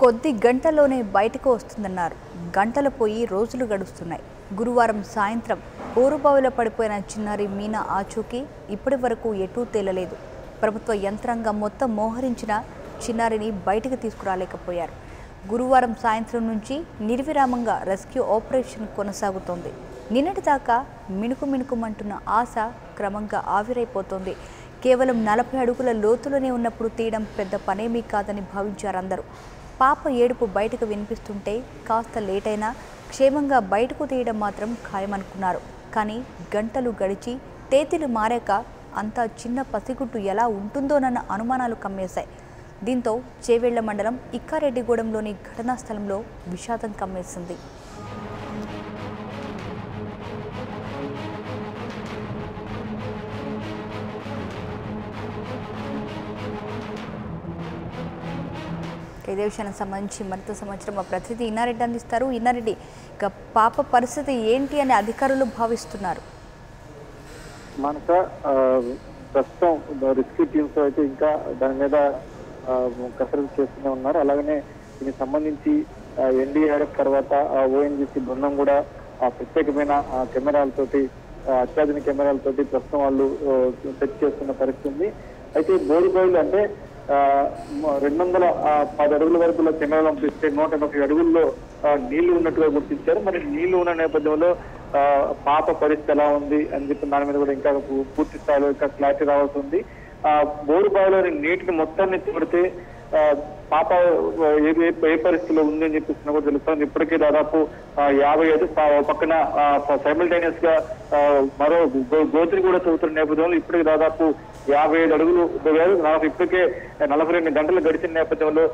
కొద్ది గంటల్లోనే బయటకు వస్తుందన్నారు. గంటలు పోయి రోజులు గడుస్తున్నాయి. గురువారం సాయంత్రం బోరుబావిలో పడిపోయిన చిన్నారి మీనా ఆచూకీ ఇప్పటి వరకు ఎటూ తేలలేదు. ప్రభుత్వ యంత్రాంగం మొత్తం మోహరించిన చిన్నారిని బయటకు తీసుకురాలేకపోయారు. గురువారం సాయంత్రం నుంచి నిర్విరామంగా రెస్క్యూ ఆపరేషన్ కొనసాగుతోంది. నిన్నటిదాకా మిణుకుమంటున్న ఆశ క్రమంగా ఆవిరైపోతోంది. కేవలం 40 అడుగుల లోతులోనే ఉన్నప్పుడు తీయడం పెద్ద పనేమీ కాదని భావించారందరూ. పాప ఏడుపు బయటకు వినిపిస్తుంటే కాస్త లేటైనా క్షేమంగా బయటకు తీయడం మాత్రం ఖాయమనుకున్నారు. కానీ గంటలు గడిచి తేదీలు మారాక అంతా చిన్న పసిగుడ్డు ఎలా ఉంటుందోనన్న అనుమానాలు కమ్మేశాయి. దీంతో చేవెళ్ల మండలం ఇక్కారెడ్డిగూడెంలోని ఘటనా స్థలంలో విషాదం కమ్మేసింది. ఇదే విషయానికి సంబంధించి మరింత సమాచారం మా ప్రతినిధి ఇన్నారెడ్డి అందిస్తారు. ఇన్నారెడ్డి, ఇక పాప పరిస్థితి ఏంటి అని అధికారులు భావిస్తున్నారు? మనక ప్రస్తుతం రెస్క్యూ టీమ్స్ అయితే ఇంకా దాని మీద కసరత్తు చేస్తూనే ఉన్నారు. అలాగనే దీనికి సంబంధించి ఎన్డీఆర్ఎఫ్ తర్వాత ఓఎన్జీసీ బృందం కూడా ప్రత్యేకమైన కెమెరాలతోటి అత్యాధునిక కెమెరాలతోటి ప్రస్తుతం వాళ్ళు సెట్ చేస్తున్న పరిస్థితి ఉంది. అయితే బోరుబావిలు అంటే 210 అడుగుల వరకు కెమెరాలు పంపిస్తే 180 అడుగుల్లో నీళ్లు ఉన్నట్టుగా గుర్తించారు. మరి నీళ్లు ఉన్న నేపథ్యంలో పాప పరిస్థితి ఎలా ఉంది అని చెప్పి దాని మీద కూడా ఇంకా పూర్తి స్థాయిలో ఇంకా క్లారిటీ రావాల్సి ఉంది. బోరుబావిలోని నీటిని మొత్తాన్ని తోడితే పాప ఏ పరిస్థితిలో ఉంది అని చెప్పేసి కూడా తెలుస్తుంది. ఇప్పటికే దాదాపు 55 పక్కన సైమల్టేనియస్ గా మరో గోత్రి కూడా చదువుతున్న నేపథ్యంలో ఇప్పటికి దాదాపు 55 అడుగులు నాకు ఇప్పటికే 42 గంటలు గడిచిన నేపథ్యంలో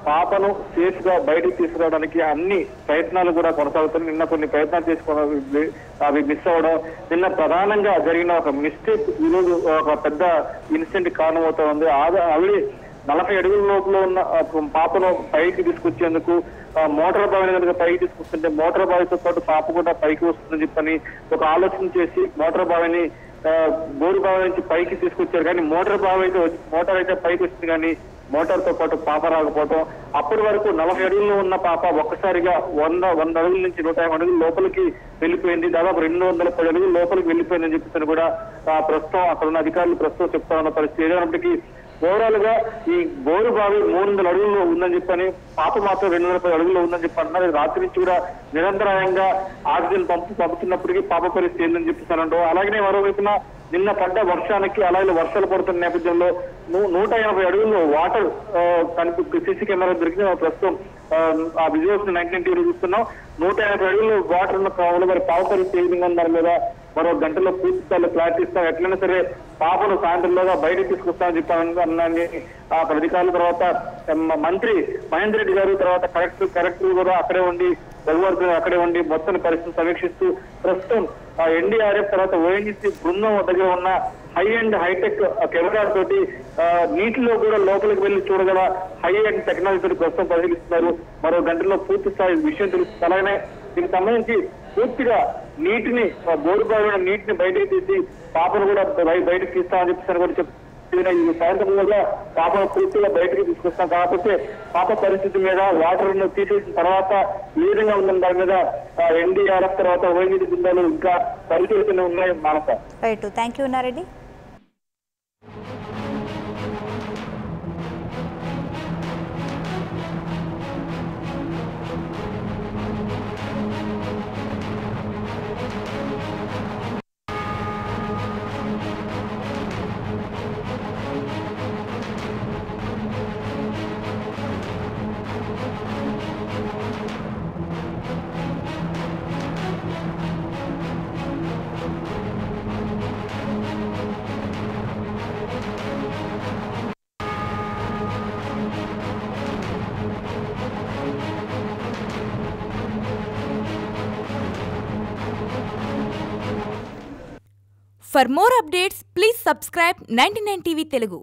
పాపను సేఫ్ గా బయటకు తీసుకురావడానికి అన్ని ప్రయత్నాలు కూడా కొనసాగుతున్నాయి. నిన్న కొన్ని ప్రయత్నాలు చేసుకోవడం అవి మిస్ అవ్వడం, నిన్న ప్రధానంగా జరిగిన ఒక మిస్టేక్ ఈరోజు ఒక పెద్ద ఇన్సిడెంట్ కారణమవుతా ఉంది. ఆల్రెడీ 40 అడుగుల లోపల ఉన్న పాపను పైకి తీసుకొచ్చేందుకు మోటార్ బావిని కనుక పైకి తీసుకొస్తుంటే మోటార్ బావితో పాటు పాప కూడా పైకి వస్తుందని చెప్పని ఒక ఆలోచన చేసి మోటార్ బావిని బోరు బావి నుంచి పైకి తీసుకొచ్చారు. కానీ మోటార్ అయితే పైకి వచ్చింది, కానీ మోటార్ తో పాటు పాప రాకపోవడం. అప్పటి వరకు 40 అడుగుల్లో ఉన్న పాప ఒక్కసారిగా 100 అడుగుల నుంచి 150 అడుగుల లోపలికి వెళ్ళిపోయింది. దాదాపు 210 అడుగుల లోపలికి వెళ్ళిపోయిందని చెప్పేసి కూడా ప్రస్తుతం అక్కడ ఉన్న అధికారులు ప్రస్తుతం చెప్తా ఉన్న పరిస్థితి. ఏదైనప్పటికీ ఓవరాల్ గా ఈ బోరు బావి 300 అడుగుల్లో ఉందని చెప్పని పాప మాత్రం 210 అడుగుల్లో ఉందని చెప్పి అంటున్నారు. రాత్రి నుంచి కూడా నిరంతరాయంగా ఆక్సిజన్ పంపుతున్నప్పటికీ పాప పరిస్థితి ఏందని చెప్పిస్తానంటూ. అలాగనే మరోవైపున నిన్న పడ్డ వర్షానికి అలాగే వర్షాలు పడుతున్న నేపథ్యంలో 180 అడుగుల్లో వాటర్ సీసీ కెమెరా దొరికింది. ప్రస్తుతం ఆ విజువల్స్ 19 టీవీలో చూస్తున్నాం. 180 అడుగుల్లో వాటర్ ఉన్న క్రమంలో మరి పాప పరిస్థితి ఏ విధంగా దాని మీద మరో గంటలో పూర్తి స్థాయిలో క్లారిటీ ఇస్తాం. ఎట్లయినా సరే పాపను సాయంత్రంలోగా బయటకు తీసుకొస్తామని చెప్పాలని అధికారుల తర్వాత మంత్రి మహేందర్ రెడ్డి గారు తర్వాత కలెక్టర్ కూడా అక్కడే ఉండి రఘువర్ధన్ అక్కడే ఉండి మొత్తం పరిస్థితిని సమీక్షిస్తూ ప్రస్తుతం ఎన్డీఆర్ఎఫ్ తర్వాత ఓఎన్జీసీ బృందం దగ్గర ఉన్న హైటెక్ కెమెరా తోటి నీటిలో కూడా లోపలికి వెళ్లి చూడగల హై-ఎండ్ టెక్నాలజీ తోటి ప్రస్తుతం పరిశీలిస్తున్నారు. మరో గంటలో పూర్తి స్థాయి విషయం తెలుస్తుంది. అలాగనే దీనికి సంబంధించి పూర్తిగా నీటిని బోరుబావిలో నీటిని బయటకు తీసి పాపను కూడా బయటకు తీస్తామని చెప్పేసి కూడా ఈ సాయంత్రం కూడా పాపను పూర్తిగా బయటకు తీసుకొస్తాం. కాకపోతే పాప పరిస్థితి మీద వాటర్ ను తీసేసిన తర్వాత ఏ విధంగా ఉందని దాని మీద ఎన్డీఆర్ఎఫ్ తర్వాత ఓఎన్జీసీ బృందాలు ఇంకా పరిశీలన ఉన్నాయి. Manasa, right, thank you Nareddy. For more updates, please subscribe 99 TV Telugu.